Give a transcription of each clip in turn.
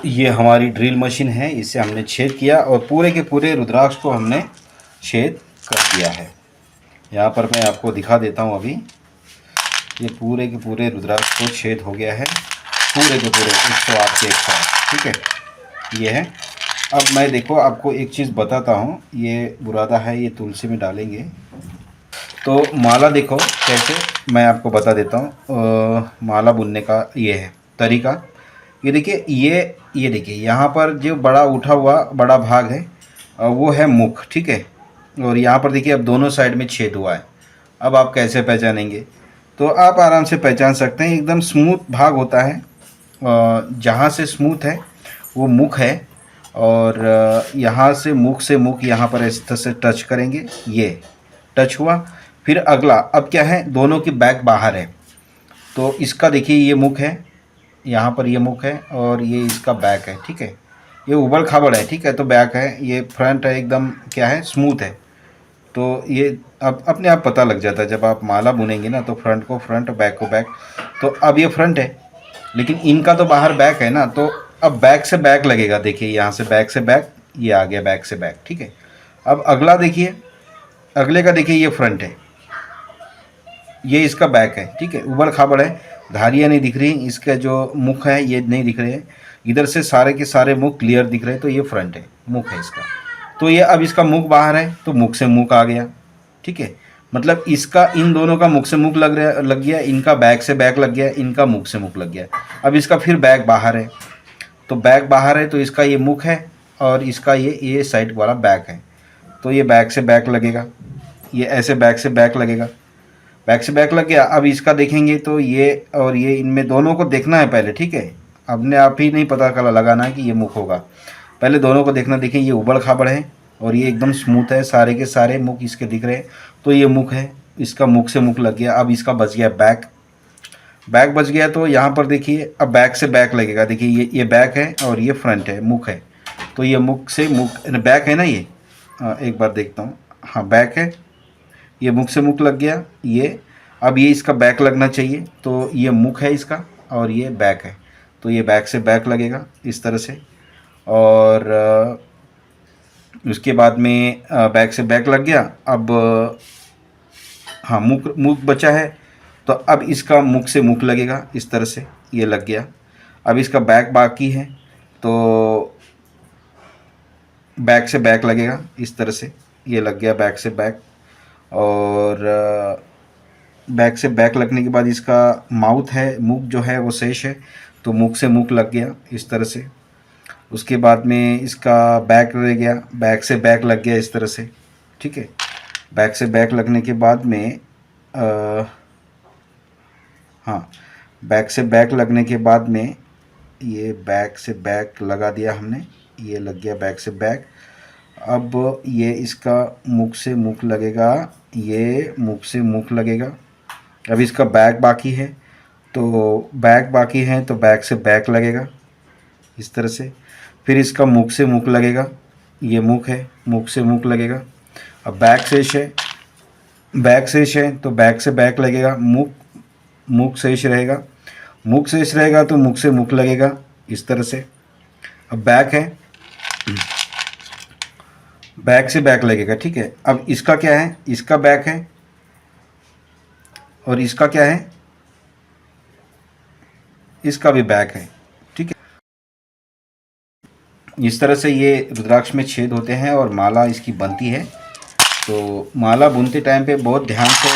ये हमारी drill machine है, इसे हमने छेद किया और पूरे के पूरे रुद्राक्ष को हमने छेद कर दिया है। यहाँ पर मैं आपको दिखा देता हूँ। अभी ये पूरे के पूरे रुद्राक्ष को छेद हो गया है, पूरे के पूरे 108 के 108। ठीक है, ये है। अब मैं देखो आपको एक चीज़ बताता हूँ। ये बुरादा है, ये तुलसी में डालेंगे तो माला देखो कैसे, मैं आपको बता देता हूँ। माला बुनने का ये है तरीका। ये देखिए, ये देखिए यहाँ पर जो बड़ा उठा हुआ बड़ा भाग है वो है मुख। ठीक है, और यहाँ पर देखिए अब दोनों साइड में छेद हुआ है। अब आप कैसे पहचानेंगे? तो आप आराम से पहचान सकते हैं। एकदम स्मूथ भाग होता है, जहाँ से स्मूथ है वो मुख है। और यहाँ से मुख यहाँ पर इस तरह से टच करेंगे, ये टच हुआ। फिर अगला, अब क्या है, दोनों की बैक बाहर है तो इसका देखिए ये मुख है, यहाँ पर ये मुख है और ये इसका बैक है। ठीक है, ये उबड़ खाबड़ है। ठीक है, तो बैक है, ये फ्रंट है, एकदम क्या है, स्मूथ है। तो ये अब अपने आप पता लग जाता है जब आप माला बुनेंगे ना, तो फ्रंट को फ्रंट, बैक को बैक। तो अब ये फ्रंट है, लेकिन इनका तो बाहर बैक है ना, तो अब बैक से बैक लगेगा। देखिए यहाँ से बैक से बैक, ये आ गया बैक से बैक। ठीक है, अब अगला देखिए, अगले का देखिए ये फ्रंट है, ये इसका बैक है। ठीक है, उबड़ खाबड़ है, धारियाँ नहीं दिख रही, इसका जो मुख है ये नहीं दिख रहे हैं। इधर से सारे के सारे मुख क्लियर दिख रहे हैं, तो ये फ्रंट है, मुख है इसका। तो ये अब इसका मुख बाहर है तो मुख से मुख आ गया। ठीक है, मतलब इसका इन दोनों का मुख से मुख लग गया, इनका बैक से बैक लग गया, इनका मुख से मुख लग गया। अब इसका फिर बैक बाहर है, तो बैक बाहर है तो इसका ये मुख है और इसका ये साइड वाला बैक है। तो ये बैक से बैक लगेगा, ये ऐसे बैक से बैक लगेगा, बैक से बैक लग गया। अब इसका देखेंगे तो ये और ये, इनमें दोनों को देखना है पहले। ठीक है, अपने आप ही नहीं पता कर लगाना है कि ये मुख होगा, पहले दोनों को देखना। देखिए ये उबड़ खाबड़ है और ये एकदम स्मूथ है, सारे के सारे मुख इसके दिख रहे हैं, तो ये मुख है, इसका मुख से मुख लग गया। अब इसका बच गया बैक, बैक बच गया। तो यहाँ पर देखिए अब बैक से बैक लगेगा। देखिए ये बैक है और ये फ्रंट है, मुख है, तो ये मुख से मुख, बैक है ना ये, एक बार देखता हूँ, हाँ बैक है, ये मुख से मुख लग गया ये। अब ये इसका बैक लगना चाहिए, तो ये मुख है इसका और ये बैक है, तो ये बैक से बैक लगेगा इस तरह से। और उसके बाद में बैक से बैक लग गया। अब हाँ मुख मुख बचा है, तो अब इसका मुख से मुख लगेगा इस तरह से, ये लग गया। अब इसका बैक बाकी है तो बैक से बैक लगेगा इस तरह से, ये लग गया बैक से बैक। और बैक से बैक लगने के बाद इसका माउथ है, मुख जो है वो शेष है, तो मुख से मुख लग गया इस तरह से। उसके बाद में इसका बैक रह गया, बैक से बैक लग गया इस तरह से। ठीक है, बैक से बैक लगने के बाद में हाँ, बैक से बैक लगने के बाद में ये बैक से बैक लगा दिया हमने, ये लग गया बैक से बैक। अब ये इसका मुख से मुख लगेगा, ये मुख से मुख लगेगा। अब इसका बैक बाकी है, तो बैक बाकी है तो बैक से बैक लगेगा इस तरह से। फिर इसका मुख से मुख लगेगा, ये मुख है, मुख से मुख लगेगा। अब बैक शेष है, बैक शेष है तो बैक से बैक लगेगा, मुख शेष रहेगा, मुख शेष रहेगा तो मुख से मुख लगेगा इस तरह से। अब बैक है, बैक से बैक लगेगा। ठीक है, अब इसका क्या है, इसका बैक है और इसका क्या है, इसका भी बैक है। ठीक है, इस तरह से ये रुद्राक्ष में छेद होते हैं और माला इसकी बनती है। तो माला बुनते टाइम पे बहुत ध्यान से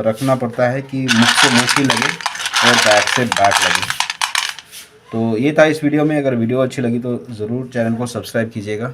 रखना पड़ता है कि मुख से मुख ही लगे और बैक से बैक लगे। तो ये था इस वीडियो में। अगर वीडियो अच्छी लगी तो ज़रूर चैनल को सब्सक्राइब कीजिएगा।